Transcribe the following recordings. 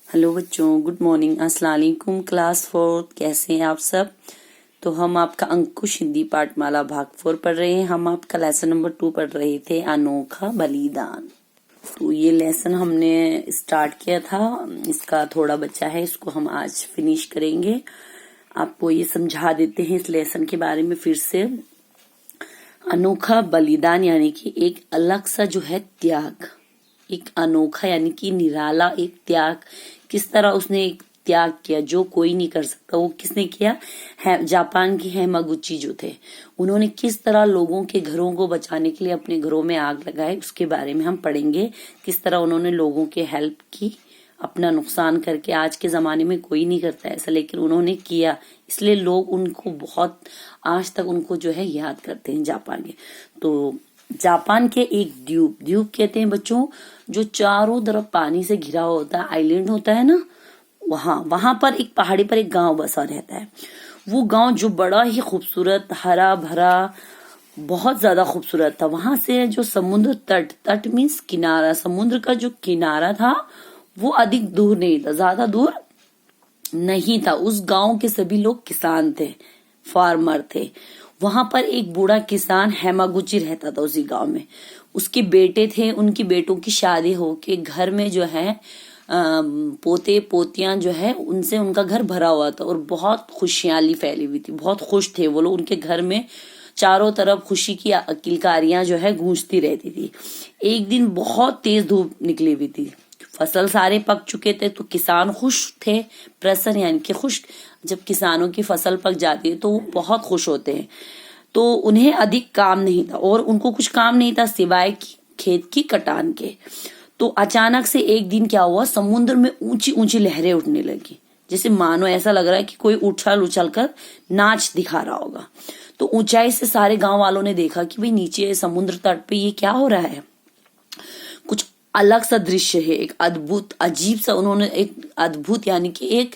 Hello बच्चों, good morning, अस्सलाम वालेकुम। क्लास 4 कैसे हैं आप सब। तो हम आपका अंकुश हिंदी पाठमाला भाग 4 पढ़ रहे हैं। हम आपका लेसन नंबर 2 पढ़ रहे थे, अनोखा बलिदान। तो ये लेसन हमने स्टार्ट किया था, इसका थोड़ा बचा है, इसको हम आज फिनिश करेंगे। आपको ये समझा देते हैं इस लेसन के बारे में फिर से। अनोखा बलिदान यानी कि एक अलग सा जो है त्याग, एक अनोखा यानी कि निराला एक त्याग। किस तरह उसने एक त्याग किया जो कोई नहीं कर सकता, वो किसने किया है? जापान के हेमागुची जो थे, उन्होंने किस तरह लोगों के घरों को बचाने के लिए अपने घरों में आग लगाई, उसके बारे में हम पढ़ेंगे। किस तरह उन्होंने लोगों के हेल्प की, अपना नुकसान करके। आज के जमाने में कोई नहीं करता ऐसा, लेकिन उन्होंने किया, इसलिए लोग उनको बहुत आज तक उनको जो है याद करते हैं, जापान के। तो जापान के एक द्वीप कहते हैं बच्चों, जो चारों तरफ पानी से घिरा होता है, आइलैंड होता है ना, वहां पर एक पहाड़ी पर एक गांव बसा रहता है। वो गांव जो बड़ा ही खूबसूरत, हरा भरा, बहुत ज्यादा खूबसूरत था। वहां से जो समुद्र तट मीन्स किनारा, समुद्र का जो किनारा था वो अधिक दूर नहीं था, ज्यादा दूर नहीं था। उस गांव के सभी लोग किसान थे, फार्मर थे। वहां पर एक बूढ़ा किसान हेमागुची रहता था उसी गांव में। उसके बेटे थे, उनकी बेटों की शादी होके घर में जो है पोते पोतियां जो है उनसे उनका घर भरा हुआ था और बहुत खुशहाली फैली हुई थी। बहुत खुश थे वो लोग, उनके घर में चारों तरफ खुशी की किलकारियां जो है गूंजती रहती थी। एक दिन बहुत तेज धूप निकली हुई थी, फसल सारे पक चुके थे, तो किसान खुश थे, प्रसन्न यानी कि खुश। जब किसानों की फसल पक जाती है तो वो बहुत खुश होते हैं। तो उन्हें अधिक काम नहीं था और उनको कुछ काम नहीं था सिवाय खेत की कटान के। तो अचानक से एक दिन क्या हुआ, समुद्र में ऊंची ऊंची लहरें उठने लगी, जैसे मानो ऐसा लग रहा है कि कोई उछल उछल कर नाच दिखा रहा होगा। तो ऊंचाई से सारे गांव वालों ने देखा कि भाई नीचे समुद्र तट पे ये क्या हो रहा है, कुछ अलग सा दृश्य है, एक अद्भुत अजीब सा। उन्होंने एक अद्भुत यानी कि एक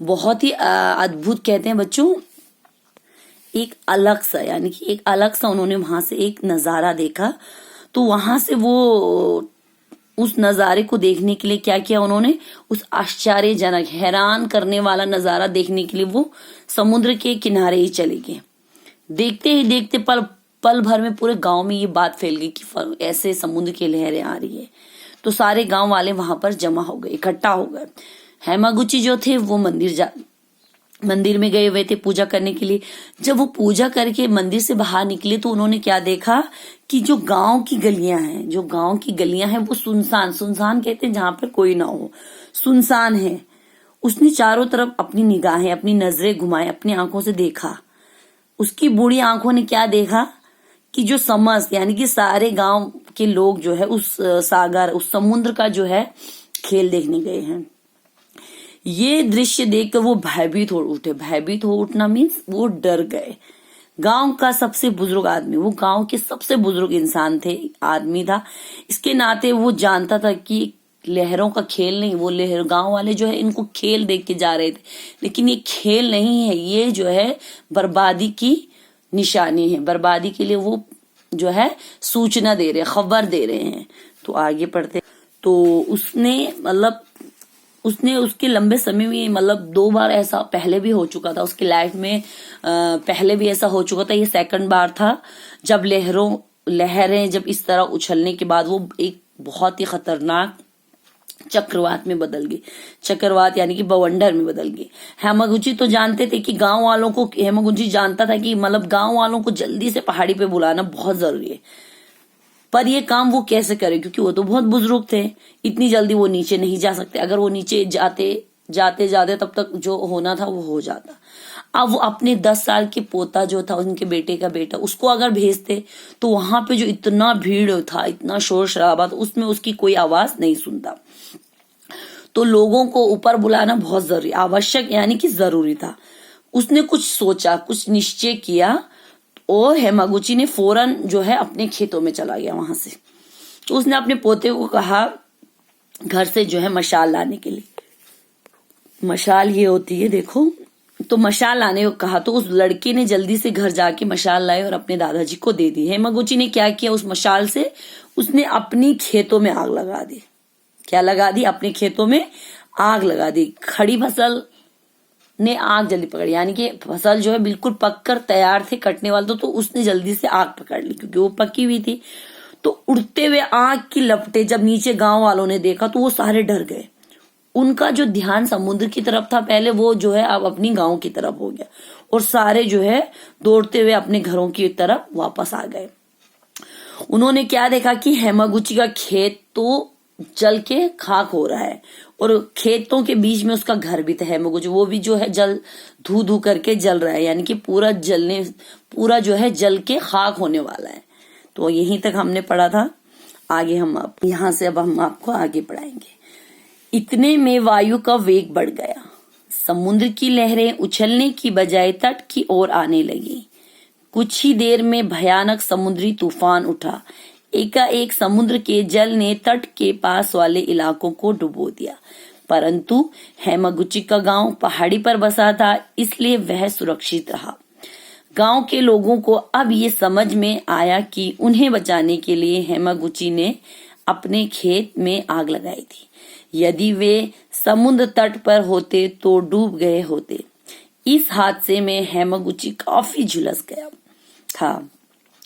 बहुत ही अद्भुत कहते हैं बच्चों, एक अलग सा यानी कि एक अलग सा उन्होंने वहां से एक नजारा देखा। तो वहां से वो उस नजारे को देखने के लिए क्या किया उन्होंने, उस आश्चर्यजनक हैरान करने वाला नजारा देखने के लिए वो समुद्र के किनारे ही चले गए। देखते ही देखते पल भर में पूरे गांव में ये बात फैल गई कि ऐसे समुद्र की लहरें आ रही है। तो सारे गांव वाले वहां पर जमा हो गए, इकट्ठा हो गए। हेमागुची जो थे वो मंदिर में गए हुए थे पूजा करने के लिए। जब वो पूजा करके मंदिर से बाहर निकले तो उन्होंने क्या देखा कि जो गांव की गलियां हैं वो सुनसान कहते हैं, जहां पर कोई ना हो, सुनसान है। उसने चारों तरफ अपनी निगाहें, अपनी नजरें घुमाई, अपनी आंखों से देखा। उसकी बूढ़ी आंखों ने क्या देखा कि जो समस्त यानी कि सारे गांव के लोग जो है उस सागर, उस समुद्र का जो है खेल देखने गए हैं। ये दृश्य देखकर वो भयभीत हो उठे। भयभीत हो उठना मीन्स वो डर गए। गांव का सबसे बुजुर्ग आदमी, वो गांव के सबसे बुजुर्ग इंसान थे, आदमी था, इसके नाते वो जानता था कि लहरों का खेल नहीं, वो लहर गांव वाले जो है इनको खेल देख के जा रहे थे, लेकिन ये खेल नहीं है, ये जो है बर्बादी की निशानी है। बर्बादी के लिए वो जो है सूचना दे रहे, खबर दे रहे हैं। तो आगे पढ़ते। तो उसने उसके लंबे समय में मतलब 2 बार ऐसा पहले भी हो चुका था उसकी लाइफ में, पहले भी ऐसा हो चुका था, ये सेकंड बार था जब लहरें जब इस तरह उछलने के बाद वो एक बहुत ही खतरनाक चक्रवात में बदल गई। चक्रवात यानी कि बवंडर में बदल गई। हेमागुची तो जानते थे कि हेमागुची जानता था कि मतलब गांव वालों को जल्दी से पहाड़ी पे बुलाना बहुत जरूरी है, पर ये काम वो कैसे करे, क्योंकि वो तो बहुत बुजुर्ग थे, इतनी जल्दी वो नीचे नहीं जा सकते। अगर वो नीचे जाते तब तक जो होना था वो हो जाता। अब वो अपने 10 साल के पोता जो था, उनके बेटे का बेटा, उसको अगर भेजते तो वहां पे जो इतना भीड़ था, इतना शोर शराबा था, उसमें उसकी कोई आवाज नहीं सुनता। तो लोगों को ऊपर बुलाना बहुत जरूरी, आवश्यक यानी कि जरूरी था। उसने कुछ सोचा, कुछ निश्चय किया और हेमागुची ने फौरन जो है अपने खेतों में चला गया वहां से। तो उसने अपने पोते को कहा घर से जो है मशाल लाने के लिए। मशाल ये होती है, देखो, तो मशाल लाने को कहा। तो उस लड़के ने जल्दी से घर जाके मशाल लाई और अपने दादाजी को दे दी। हेमागुची ने क्या किया, उस मशाल से उसने अपनी खेतों में आग लगा दी। क्या लगा दी? अपने खेतों में आग लगा दी। खड़ी फसल ने आग जल्दी पकड़ी, यानी कि फसल जो है बिल्कुल पककर तैयार थे कटने वाले तो उसने जल्दी से आग पकड़ ली क्योंकि वो पकी हुई थी। तो उड़ते हुए आग की लपटें जब नीचे गांव वालों ने देखा तो वो सारे डर गए। उनका जो ध्यान समुद्र की तरफ था पहले, वो जो है अब अपनी गांव की तरफ हो गया और सारे जो है दौड़ते हुए अपने घरों की तरफ वापस आ गए। उन्होंने क्या देखा कि हेमागुची का खेत तो जल के खाक हो रहा है और खेतों के बीच में उसका घर भी था हेमागुची, वो भी जो है जल धू धू करके जल रहा है, यानी कि पूरा जो है जल के खाक होने वाला है। तो यहीं तक हमने पढ़ा था। आगे हम यहाँ से अब हम आपको आगे पढ़ाएंगे। इतने में वायु का वेग बढ़ गया। समुद्र की लहरें उछलने की बजाय तट की ओर आने लगी। कुछ ही देर में भयानक समुद्री तूफान उठा। एकाएक समुद्र के जल ने तट के पास वाले इलाकों को डुबो दिया, परंतु हेमागुची का गांव पहाड़ी पर बसा था, इसलिए वह सुरक्षित रहा। गांव के लोगों को अब ये समझ में आया कि उन्हें बचाने के लिए हेमागुची ने अपने खेत में आग लगाई थी। यदि वे समुद्र तट पर होते तो डूब गए होते। इस हादसे में हेमागुची काफी झुलस गया था।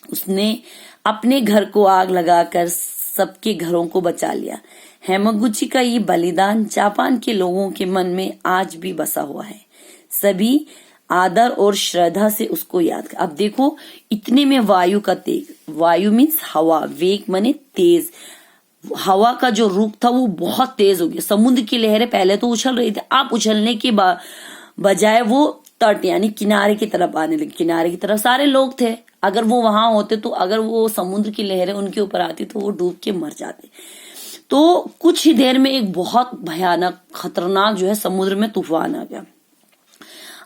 उसने अपने घर को आग लगाकर सबके घरों को बचा लिया। हेमागुची का ये बलिदान जापान के लोगों के मन में आज भी बसा हुआ है। सभी आदर और श्रद्धा से उसको याद कर। अब देखो, इतने में वायु का तेज, वायु मीन्स हवा, वेग माने तेज, हवा का जो रुख था वो बहुत तेज हो गया। समुद्र की लहरें पहले तो उछल रही थी, अब उछलने के बजाय वो तट यानी किनारे की तरफ आने लगी। किनारे की तरफ सारे लोग थे, अगर वो वहां होते तो अगर वो समुद्र की लहरें उनके ऊपर आती तो वो डूब के मर जाते। तो कुछ ही देर में एक बहुत भयानक खतरनाक जो है समुद्र में तूफान आ गया।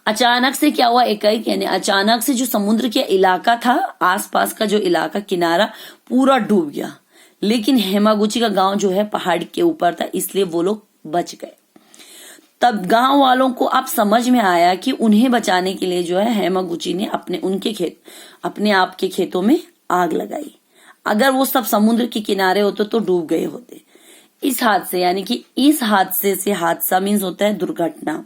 अचानक से क्या हुआ, एकाएक यानी अचानक से जो समुद्र के इलाका था, आसपास का जो इलाका किनारा पूरा डूब गया। लेकिन हेमागुची का गांव जो है पहाड़ के ऊपर था, इसलिए वो लोग बच गए। तब गांव वालों को अब समझ में आया कि उन्हें बचाने के लिए जो है हेमागुची ने अपने आप के खेतों में आग लगाई। अगर वो सब समुद्र के किनारे होते तो डूब गए होते। इस हादसे से हादसा मीन्स होता है दुर्घटना।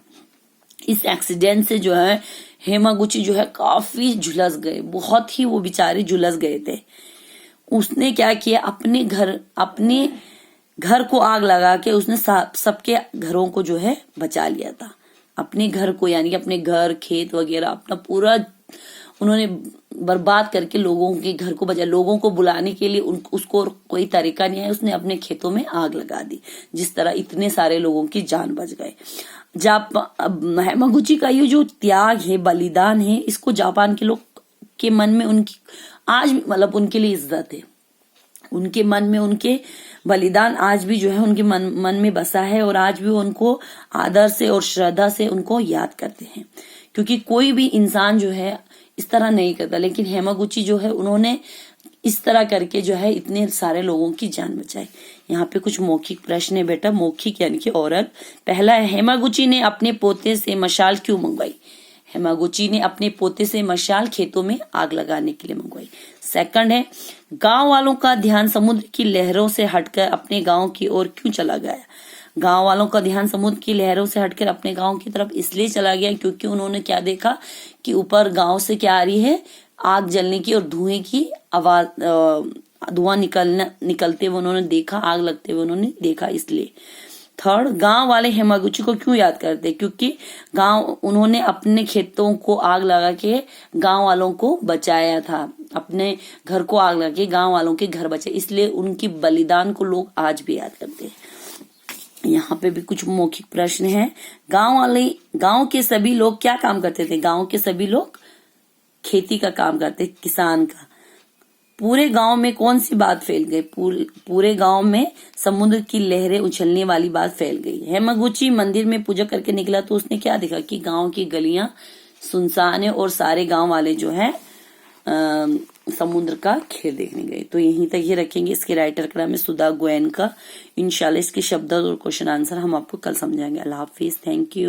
इस एक्सीडेंट से जो है हेमागुची जो है काफी झुलस गए, बहुत ही वो बेचारे झुलस गए थे। उसने क्या किया, अपने घर को आग लगा के उसने सबके घरों को जो है बचा लिया था। अपने घर को यानी कि अपने घर खेत वगैरह अपना पूरा उन्होंने बर्बाद करके लोगों के घर को बचा। लोगों को बुलाने के लिए उसको कोई तरीका नहीं है, उसने अपने खेतों में आग लगा दी, जिस तरह इतने सारे लोगों की जान बच गए। हेमागुची का ये जो त्याग है, बलिदान है, इसको जापान के लोग के मन में उनकी आज मतलब उनके लिए इज्जत है। उनके मन में उनके बलिदान आज भी जो है उनके मन में बसा है और आज भी उनको आदर से और श्रद्धा से उनको याद करते हैं, क्योंकि कोई भी इंसान जो है इस तरह नहीं करता। लेकिन हेमागुची जो है उन्होंने इस तरह करके जो है इतने सारे लोगों की जान बचाई। यहाँ पे कुछ मौखिक प्रश्न है बेटा, मौखिक यानी कि ओरल। पहला है, हेमागुची ने अपने पोते से मशाल क्यों मंगवाई? हेमागुची ने अपने पोते से मशाल खेतों में आग लगाने के लिए मंगवाई। सेकंड है, गांव वालों का ध्यान समुद्र की लहरों से हटकर अपने गांव की ओर क्यों चला गया? गांव वालों का ध्यान समुद्र की लहरों से हटकर अपने गांव की तरफ इसलिए चला गया क्योंकि उन्होंने क्या देखा कि ऊपर गांव से क्या आ रही है, आग जलने की और धुएं की आवाज, धुआं निकलते हुए उन्होंने देखा, आग लगते हुए उन्होंने देखा, इसलिए। थर्ड, गांव वाले हेमागुची को क्यों याद करते? क्योंकि उन्होंने अपने खेतों को आग लगा के गांव वालों को बचाया था, अपने घर को आग लगा के गांव वालों के घर बचे, इसलिए उनकी बलिदान को लोग आज भी याद करते हैं। यहाँ पे भी कुछ मौखिक प्रश्न है। गांव के सभी लोग क्या काम करते थे? गांव के सभी लोग खेती का काम करते, किसान का। पूरे गांव में कौन सी बात फैल गई? पूरे गांव में समुद्र की लहरें उछलने वाली बात फैल गई। हेमागुची मंदिर में पूजा करके निकला तो उसने क्या देखा कि गांव की गलियां सुनसान है और सारे गांव वाले जो है समुद्र का खेल देखने गए। तो यहीं तक ही रखेंगे। इसके राइटर का नाम है सुधा गोयन का। इंशाल्लाह इसके शब्द और क्वेश्चन आंसर हम आपको कल समझाएंगे। अल्लाह हाफिज, थैंक यू।